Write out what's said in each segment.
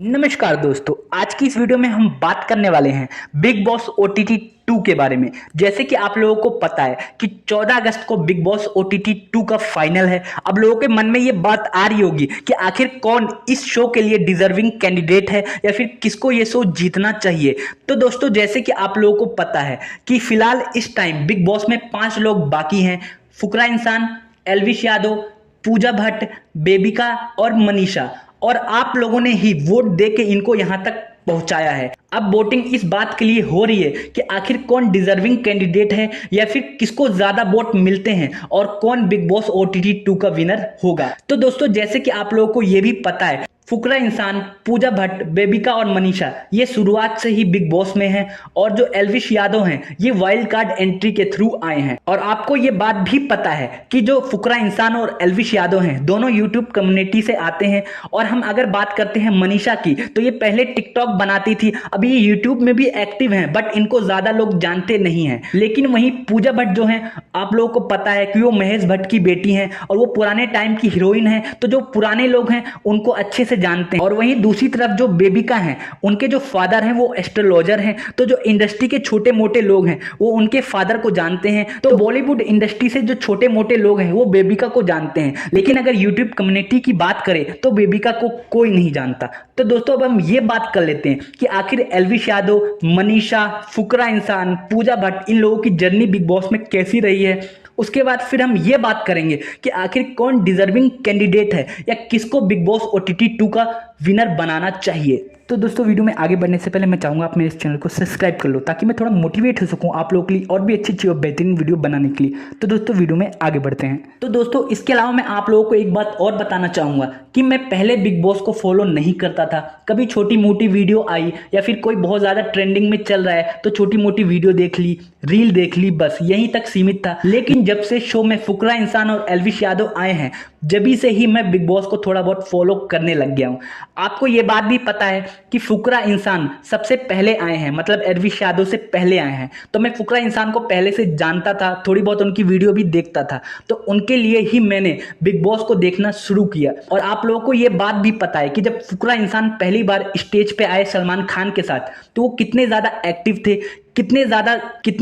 नमस्कार दोस्तों, आज की इस वीडियो में हम बात करने वाले हैं बिग बॉस ओटीटी 2 के बारे में। जैसे कि आप लोगों को पता है कि 14 अगस्त को बिग बॉस ओटीटी 2 का फाइनल है। अब लोगों के मन में ये बात आ रही होगी कि आखिर कौन इस शो के लिए डिजर्विंग कैंडिडेट है या फिर किसको ये शो जीतना चाहिए। तो दोस्तों, जैसे कि आप लोगों को पता है कि फिलहाल इस टाइम बिग बॉस में 5 लोग बाकी हैं। फुकरा इंसान, एल्विश यादव, पूजा भट्ट, बेबिका और मनीषा। और आप लोगों ने ही वोट दे के इनको यहां तक पहुंचाया है। अब वोटिंग इस बात के लिए हो रही है कि आखिर कौन डिजर्विंग कैंडिडेट है या फिर किसको ज्यादा वोट मिलते हैं और कौन बिग बॉस ओटीटी 2 का विनर होगा। तो दोस्तों, जैसे कि आप लोगों को यह भी पता है, फुकरा इंसान, पूजा भट्ट, बेबिका और मनीषा ये शुरुआत से ही बिग बॉस में हैं। और जो एल्विश यादव हैं ये वाइल्ड कार्ड एंट्री के थ्रू आए हैं। और आपको ये बात भी पता है कि जो फुकरा इंसान और एल्विश यादव हैं दोनों यूट्यूब कम्युनिटी से आते हैं। और हम अगर बात करते हैं मनीषा की, तो ये पहले टिकटॉक बनाती थी, अभी ये यूट्यूब में भी एक्टिव हैं, बट इनको ज्यादा लोग जानते नहीं हैं। लेकिन वहीं पूजा भट्ट जो है, आप लोगों को पता है कि वो महेश भट्ट की बेटी हैं और वो पुराने टाइम की हीरोइन है। तो जो पुराने लोग हैं उनको अच्छे से जानते हैं। और वहीं दूसरी तरफ जो बेबिका हैं, उनके जो फादर हैं वो एस्ट्रोलॉजर हैं। तो जो इंडस्ट्री के छोटे मोटे लोग हैं वो उनके फादर को जानते हैं। तो बॉलीवुड इंडस्ट्री से जो छोटे मोटे लोग हैं वो बेबिका को जानते हैं। लेकिन अगर यूट्यूब कम्युनिटी की बात करें तो बेबिका को कोई नहीं जानता। तो दोस्तों, अब हम ये बात कर लेते हैं कि आखिर एल्विश यादव, मनीषा, फुकरा इंसान, पूजा भट्ट इन लोगों की जर्नी बिग बॉस में कैसी रही है। उसके बाद फिर हम ये बात करेंगे कि आखिर कौन डिजर्विंग कैंडिडेट है या किसको बिग बॉस ओटीटी 2 का विनर बनाना चाहिए। तो दोस्तों, वीडियो में आगे बढ़ने से पहले मैं चाहूंगा आप मेरे इस चैनल को सब्सक्राइब कर लो ताकि मैं थोड़ा मोटिवेट हो सकूं आप लोगों के लिए और भी अच्छी और बेहतरीन वीडियो बनाने के लिए। तो दोस्तों, वीडियो में आगे बढ़ते हैं। तो दोस्तों, इसके अलावा मैं आप लोगों को एक बात और बताना चाहूंगा कि मैं पहले बिग बॉस को फॉलो नहीं करता था। कभी छोटी मोटी वीडियो आई या फिर कोई बहुत ज्यादा ट्रेंडिंग में चल रहा है तो छोटी मोटी वीडियो देख ली, रील देख ली, बस यहीं तक सीमित था। लेकिन जब से शो में फुकरा इंसान और एल्विश यादव आए हैं, जभी से ही मैं बिग बॉस को थोड़ा बहुत फॉलो करने लग गया हूं। आपको ये बात भी पता है कि फुकरा इंसान सबसे पहले आए हैं, मतलब एल्विश यादव से पहले आए हैं। तो मैं फुकरा इंसान को पहले से जानता था, थोड़ी बहुत उनकी वीडियो भी देखता था। तो उनके लिए ही मैंने बिग बॉस को देखना शुरू किया। और आप लोगों को ये बात भी पता है कि जब फुकरा इंसान पहली बार स्टेज पे आए सलमान खान के साथ, तो वो कितने ज्यादा एक्टिव थे, कितने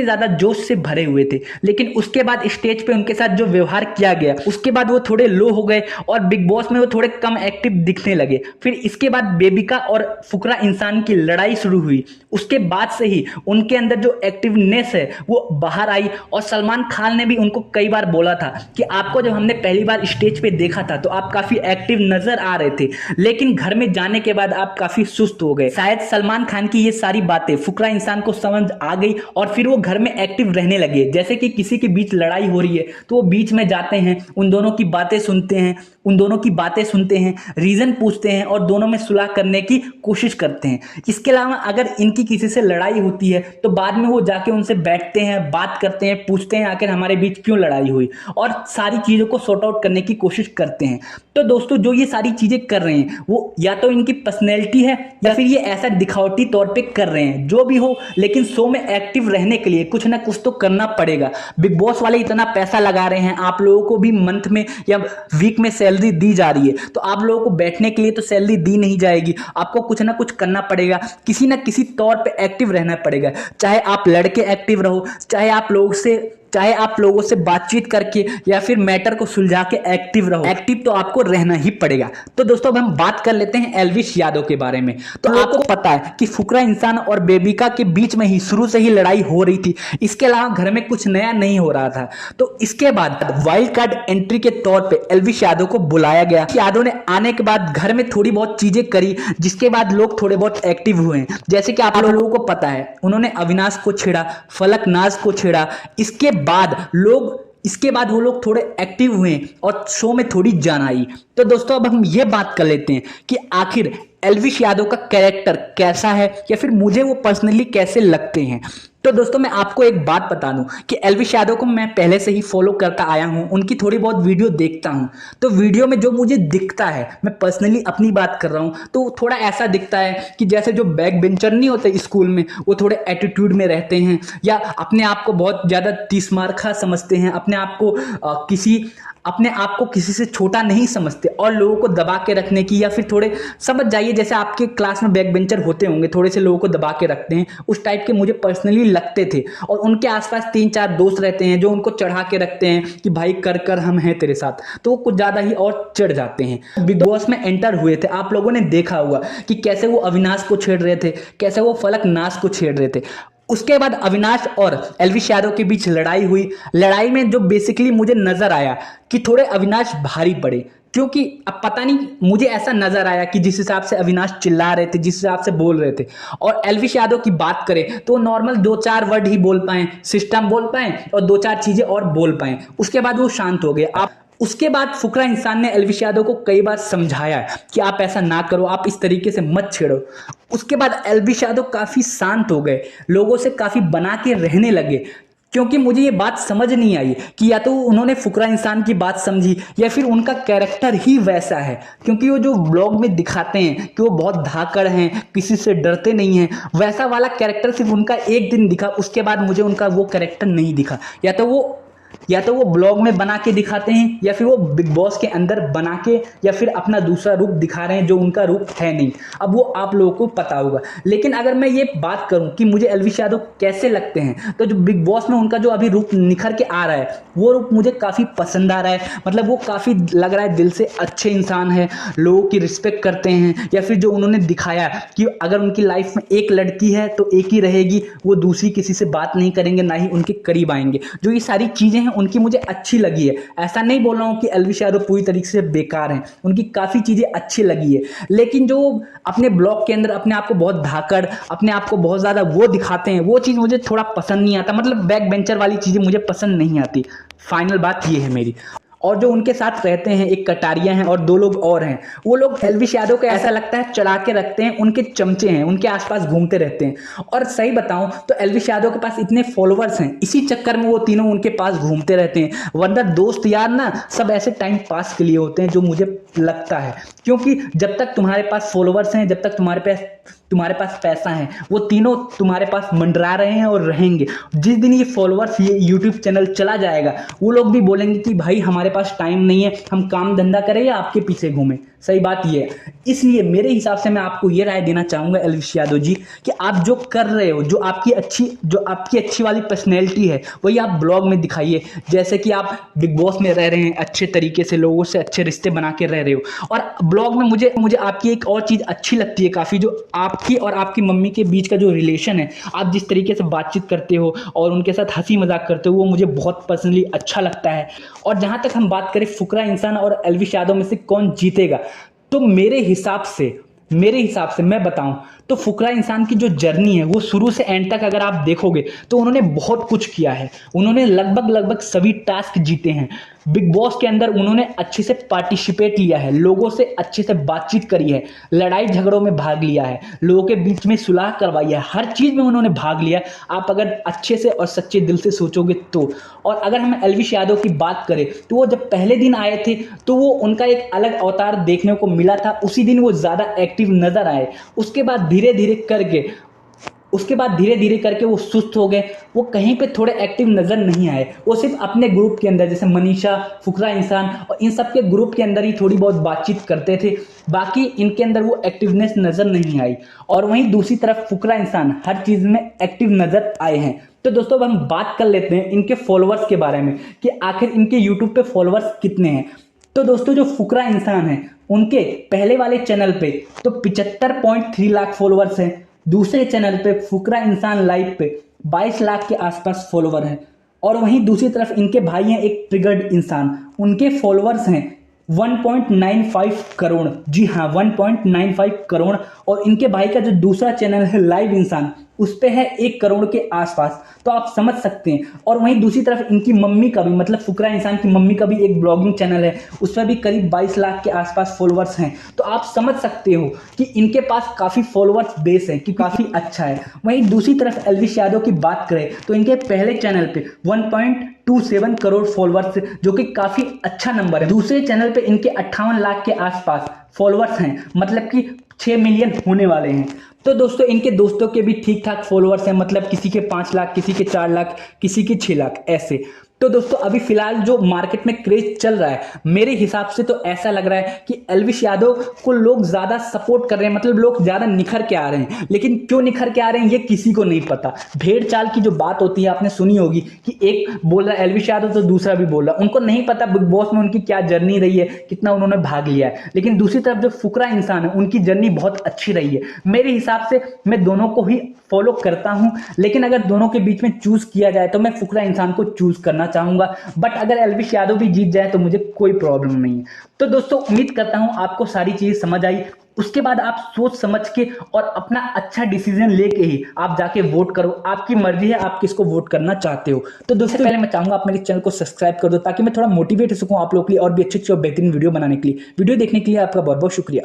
ज्यादा जोश से भरे हुए थे। लेकिन उसके बाद स्टेज पे उनके साथ जो व्यवहार किया गया, उसके बाद वो थोड़े लो हो गए और बिग बॉस में वो थोड़े कम एक्टिव दिखने लगे। फिर इसके बाद बेबिका और फुकरा इंसान की लड़ाई शुरू हुई। उसके बाद से ही उनके अंदर जो एक्टिवनेस है वो बाहर आई। और सलमान खान ने भी उनको कई बार बोला था कि आपको जब हमने पहली बार स्टेज पे देखा था तो आप काफी एक्टिव नजर आ रहे थे, लेकिन घर में जाने के बाद आप काफी सुस्त हो गए। शायद सलमान खान की ये सारी बातें फुकरा इंसान को समझ आ गई और फिर वो घर में एक्टिव रहने लगे। जैसे कि किसी के बीच लड़ाई हो रही है तो वो बीच में जाते हैं, उन दोनों की बातें सुनते हैं, रीजन पूछते हैं और दोनों में सुलह करने की कोशिश करते हैं। इसके अलावा अगर इनकी किसी से लड़ाई होती है तो बाद में वो जाके उनसे बैठते हैं, बात करते हैं, पूछते हैं आखिर हमारे बीच क्यों लड़ाई हुई, और सारी चीजों को सॉर्ट आउट करने की कोशिश करते हैं। तो दोस्तों, जो ये सारी चीजें कर रहे हैं वो या तो इनकी पर्सनैलिटी है या फिर ये ऐसा दिखावटी तौर पे कर रहे हैं। जो भी हो, लेकिन शो में एक्टिव रहने के लिए कुछ ना कुछ तो करना पड़ेगा। बिग बॉस वाले इतना पैसा लगा रहे हैं, आप लोगों को भी मंथ में या वीक में सैलरी दी जा रही है, तो आप लोगों को बैठने के लिए तो सैलरी दी नहीं जाएगी। आपको कुछ ना कुछ करना पड़ेगा, किसी ना किसी तौर पे एक्टिव रहना पड़ेगा। चाहे आप लड़के एक्टिव रहो, चाहे आप लोगों से बातचीत करके या फिर मैटर को सुलझा के एक्टिव रहो, एक्टिव तो आपको रहना ही पड़ेगा। तो दोस्तों, अब हम बात कर लेते हैं एल्विश यादव के बारे में। तो आपको पता है कि फुकरा इंसान और बेबिका के बीच में ही शुरू से ही लड़ाई हो रही थी। इसके अलावा घर में कुछ नया नहीं हो रहा था। तो इसके बाद वाइल्ड कार्ड एंट्री के तौर पर एल्विश यादव को बुलाया गया। यादव ने आने के बाद घर में थोड़ी बहुत चीजें करी, जिसके बाद लोग थोड़े बहुत एक्टिव हुए। जैसे कि आप लोगों को पता है, उन्होंने अविनाश को छेड़ा, फलकनाज को छेड़ा। इसके बाद वो लोग थोड़े एक्टिव हुए और शो में थोड़ी जान आई। तो दोस्तों, अब हम ये बात कर लेते हैं कि आखिर एल्विश यादव का कैरेक्टर कैसा है या फिर मुझे वो पर्सनली कैसे लगते हैं। तो दोस्तों मैं आपको एक बात बता दूं कि एल्विश यादव को मैं पहले से ही फॉलो करता आया हूं, उनकी थोड़ी बहुत वीडियो देखता हूं। तो वीडियो में जो मुझे दिखता है, मैं पर्सनली अपनी बात कर रहा हूं, तो वो थोड़ा ऐसा दिखता है कि जैसे जो बैक बेंचर नहीं होते स्कूल में, वो थोड़े एटीट्यूड में रहते हैं या अपने आप को बहुत ज़्यादा तीसमारखा समझते हैं, अपने आप को किसी से छोटा नहीं समझते और लोगों को दबा के रखने की, या फिर थोड़े समझ जाइए जैसे आपके क्लास में बैक बेंचर होते होंगे, थोड़े से लोगों को दबा के रखते हैं, उस टाइप के मुझे पर्सनली लगते थे। और उनके आसपास 3-4 दोस्त रहते हैं जो उनको चढ़ा के रखते हैं कि भाई कर कर हम हैं तेरे साथ, तो वो कुछ ज़्यादा ही और चढ़ जाते हैं। बिग बॉस में एंटर हुए थे, आप लोगों ने देखा होगा कि कैसे वो अविनाश को छेड़ रहे थे, कैसे वो फलकनाज को छेड़ रहे थे। उसके बाद अविनाश और एल्विश यादव के बीच लड़ाई हुई। लड़ाई में जो बेसिकली मुझे नजर आया कि थोड़े अविनाश भारी पड़े, क्योंकि अब पता नहीं मुझे ऐसा नजर आया कि जिस हिसाब से अविनाश चिल्ला रहे थे, जिस हिसाब से बोल रहे थे, और एल्विश यादव की बात करें तो नॉर्मल 2-4 वर्ड ही बोल पाए, सिस्टम बोल पाए और 2-4 चीजें और बोल पाए, उसके बाद वो शांत हो गए। आप उसके बाद फुकरा इंसान ने एल्विश यादव को कई बार समझाया कि आप ऐसा ना करो, आप इस तरीके से मत छेड़ो। उसके बाद एल्विश यादव काफी शांत हो गए, लोगों से काफी बना के रहने लगे, क्योंकि मुझे ये बात समझ नहीं आई कि या तो उन्होंने फुकरा इंसान की बात समझी या फिर उनका कैरेक्टर ही वैसा है। क्योंकि वो जो ब्लॉग में दिखाते हैं कि वो बहुत धाकड़ हैं, किसी से डरते नहीं हैं, वैसा वाला कैरेक्टर सिर्फ उनका एक दिन दिखा, उसके बाद मुझे उनका वो कैरेक्टर नहीं दिखा। या तो वो ब्लॉग में बना के दिखाते हैं या फिर वो बिग बॉस के अंदर बना के या फिर अपना दूसरा रूप दिखा रहे हैं जो उनका रूप है नहीं। अब वो आप लोगों को पता होगा। लेकिन अगर मैं ये बात करूं कि मुझे एल्विश यादव कैसे लगते हैं, तो जो बिग बॉस में उनका जो अभी रूप निखर के आ रहा है, वो रूप मुझे काफ़ी पसंद आ रहा है। मतलब वो काफ़ी लग रहा है दिल से अच्छे इंसान है, लोगों की रिस्पेक्ट करते हैं, या फिर जो उन्होंने दिखाया कि अगर उनकी लाइफ में एक लड़की है तो एक ही रहेगी, वो दूसरी किसी से बात नहीं करेंगे, ना ही उनके करीब आएंगे। जो ये सारी चीज़ें हैं उनकी मुझे अच्छी लगी है। ऐसा नहीं बोल रहा हूँ कि एल्विश यादव पूरी तरीके से बेकार हैं, उनकी काफ़ी चीज़ें अच्छी लगी है। लेकिन जो अपने ब्लॉग के अंदर अपने आप को बहुत धाकड़, अपने आप को बहुत ज़्यादा वो दिखाते हैं, वो चीज़ मुझे थोड़ा पसंद नहीं आता। मतलब बैक बेंचर वाली चीज़ें मुझे पसंद नहीं आती। फाइनल बात ये है मेरी। और जो उनके साथ रहते हैं, एक कटारिया हैं और 2 लोग और हैं, वो लोग एल्विश यादव को ऐसा लगता है चढ़ा के रखते हैं, उनके चमचे हैं, उनके आसपास घूमते रहते हैं। और सही बताऊं तो एल्विश यादव के पास इतने फॉलोअर्स हैं, इसी चक्कर में वो तीनों उनके पास घूमते रहते हैं। वरना दोस्त यार ना सब ऐसे टाइम पास के लिए होते हैं, जो मुझे लगता है। क्योंकि जब तक तुम्हारे पास फॉलोअर्स हैं, जब तक तुम्हारे पास पैसा है, वो तीनों तुम्हारे पास मंडरा रहे हैं और रहेंगे। जिस दिन ये फॉलोअर्स, ये यूट्यूब चैनल चला जाएगा, वो लोग भी बोलेंगे कि भाई हमारे पास टाइम नहीं है, हम काम धंधा करें या आपके पीछे घूमें। सही बात ये है। इसलिए मेरे हिसाब से मैं आपको ये राय देना चाहूंगा एल्विश यादव जी, कि आप जो कर रहे हो, जो आपकी अच्छी वाली पर्सनैलिटी है, वही आप ब्लॉग में दिखाइए। जैसे कि आप बिग बॉस में रह रहे हैं, अच्छे तरीके से लोगों से अच्छे रिश्ते बना के रह रहे हो। और ब्लॉग में मुझे आपकी एक और चीज़ अच्छी लगती है काफ़ी, जो आपकी और आपकी मम्मी के बीच का जो रिलेशन है, आप जिस तरीके से बातचीत करते हो और उनके साथ हंसी मजाक करते हो, वो मुझे बहुत पर्सनली अच्छा लगता है। और जहाँ तक हम बात करें फुकरा इंसान और एल्विश यादव में से कौन जीतेगा, तो मेरे हिसाब से मैं बताऊं तो फुकरा इंसान की जो जर्नी है, वो शुरू से एंड तक अगर आप देखोगे तो उन्होंने बहुत कुछ किया है। उन्होंने लगभग सभी टास्क जीते हैं। बिग बॉस के अंदर उन्होंने अच्छे से पार्टिसिपेट लिया है, लोगों से अच्छे से बातचीत करी है, लड़ाई झगड़ों में भाग लिया है, लोगों के बीच में सुलह करवाई है, हर चीज़ में उन्होंने भाग लिया है। आप अगर अच्छे से और सच्चे दिल से सोचोगे तो। और अगर हम एल्विश यादव की बात करें तो वो जब पहले दिन आए थे तो वो उनका एक अलग अवतार देखने को मिला था, उसी दिन वो ज़्यादा एक्टिव नजर आए। उसके बाद धीरे धीरे करके वो सुस्त हो गए, वो कहीं पे थोड़े एक्टिव नजर नहीं आए। वो सिर्फ अपने ग्रुप के अंदर, जैसे मनीषा, फुकरा इंसान और इन सब के ग्रुप के अंदर ही थोड़ी बहुत बातचीत करते थे, बाकी इनके अंदर वो एक्टिवनेस नजर नहीं आई। और वहीं दूसरी तरफ फुकरा इंसान हर चीज में एक्टिव नजर आए हैं। तो दोस्तों अब हम बात कर लेते हैं इनके फॉलोअर्स के बारे में, कि आखिर इनके यूट्यूब पे फॉलोअर्स कितने हैं। तो दोस्तों जो फुकरा इंसान है, उनके पहले वाले चैनल पे तो 75.3 लाख फॉलोअर्स हैं। दूसरे चैनल पे फुकरा इंसान लाइव पे 22 लाख के आसपास फॉलोवर हैं। और वहीं दूसरी तरफ इनके भाई हैं एक ट्रिगर्ड इंसान, उनके फॉलोअर्स हैं 1.95 करोड़। जी हाँ, 1.95 करोड़। और इनके भाई का जो दूसरा चैनल है लाइव इंसान, उस पे है 1 करोड़ के आसपास, तो आप समझ सकते हैं। और वहीं दूसरी तरफ इनकी मम्मी का भी, मतलब फुकरा इंसान की मम्मी का भी एक ब्लॉगिंग चैनल है, उस पर भी करीब 22 लाख के आसपास फॉलोअर्स हैं। तो आप समझ सकते हो कि इनके पास काफ़ी फॉलोअर्स बेस है, कि काफ़ी अच्छा है। वहीं दूसरी तरफ एल्विश यादव की बात करें तो इनके पहले चैनल पे 1.27 करोड़ फॉलोअर्स, जो कि काफ़ी अच्छा नंबर है। दूसरे चैनल पे इनके 58 लाख के आसपास फॉलोअर्स हैं, मतलब कि 6 मिलियन होने वाले हैं। तो दोस्तों इनके दोस्तों के भी ठीक ठाक फॉलोअर्स हैं, मतलब किसी के 5 लाख, किसी के 4 लाख, किसी के 6 लाख ऐसे। तो दोस्तों अभी फिलहाल जो मार्केट में क्रेज चल रहा है, मेरे हिसाब से तो ऐसा लग रहा है कि एल्विश यादव को लोग ज्यादा सपोर्ट कर रहे हैं, मतलब लोग ज्यादा निखर के आ रहे हैं। लेकिन क्यों निखर के आ रहे हैं ये किसी को नहीं पता। भेड़ चाल की जो बात होती है आपने सुनी होगी कि एक बोल रहा है एल्विश यादव तो दूसरा भी बोल रहा है। उनको नहीं पता बिग बॉस में उनकी क्या जर्नी रही है, कितना उन्होंने भाग लिया है। लेकिन दूसरी तरफ जो फुकरा इंसान है उनकी जर्नी बहुत अच्छी रही है। मेरे हिसाब से मैं दोनों को ही फॉलो करता हूं, लेकिन अगर दोनों के बीच में चूज किया जाए तो मैं फुकरा इंसान को चूज करना चाहूंगा। बट अगर एल्विश यादव भी जीत जाए तो मुझे कोई प्रॉब्लम नहीं है। तो दोस्तों उम्मीद करता हूं आपको सारी चीजें समझ आई। उसके बाद आप सोच समझ के और अपना अच्छा डिसीजन लेके ही आप जाके वोट करो। आपकी मर्जी है आप किसको वोट करना चाहते हो। तो दोस्तों पहले मैं चाहूंगा आप मेरे चैनल को सब्सक्राइब कर दो, ताकि मैं थोड़ा मोटिवेट हो सकूं आप लोगों के लिए और भी अच्छे अच्छे और बेहतरीन वीडियो बनाने के लिए। वीडियो देखने के लिए आपका बहुत बहुत शुक्रिया।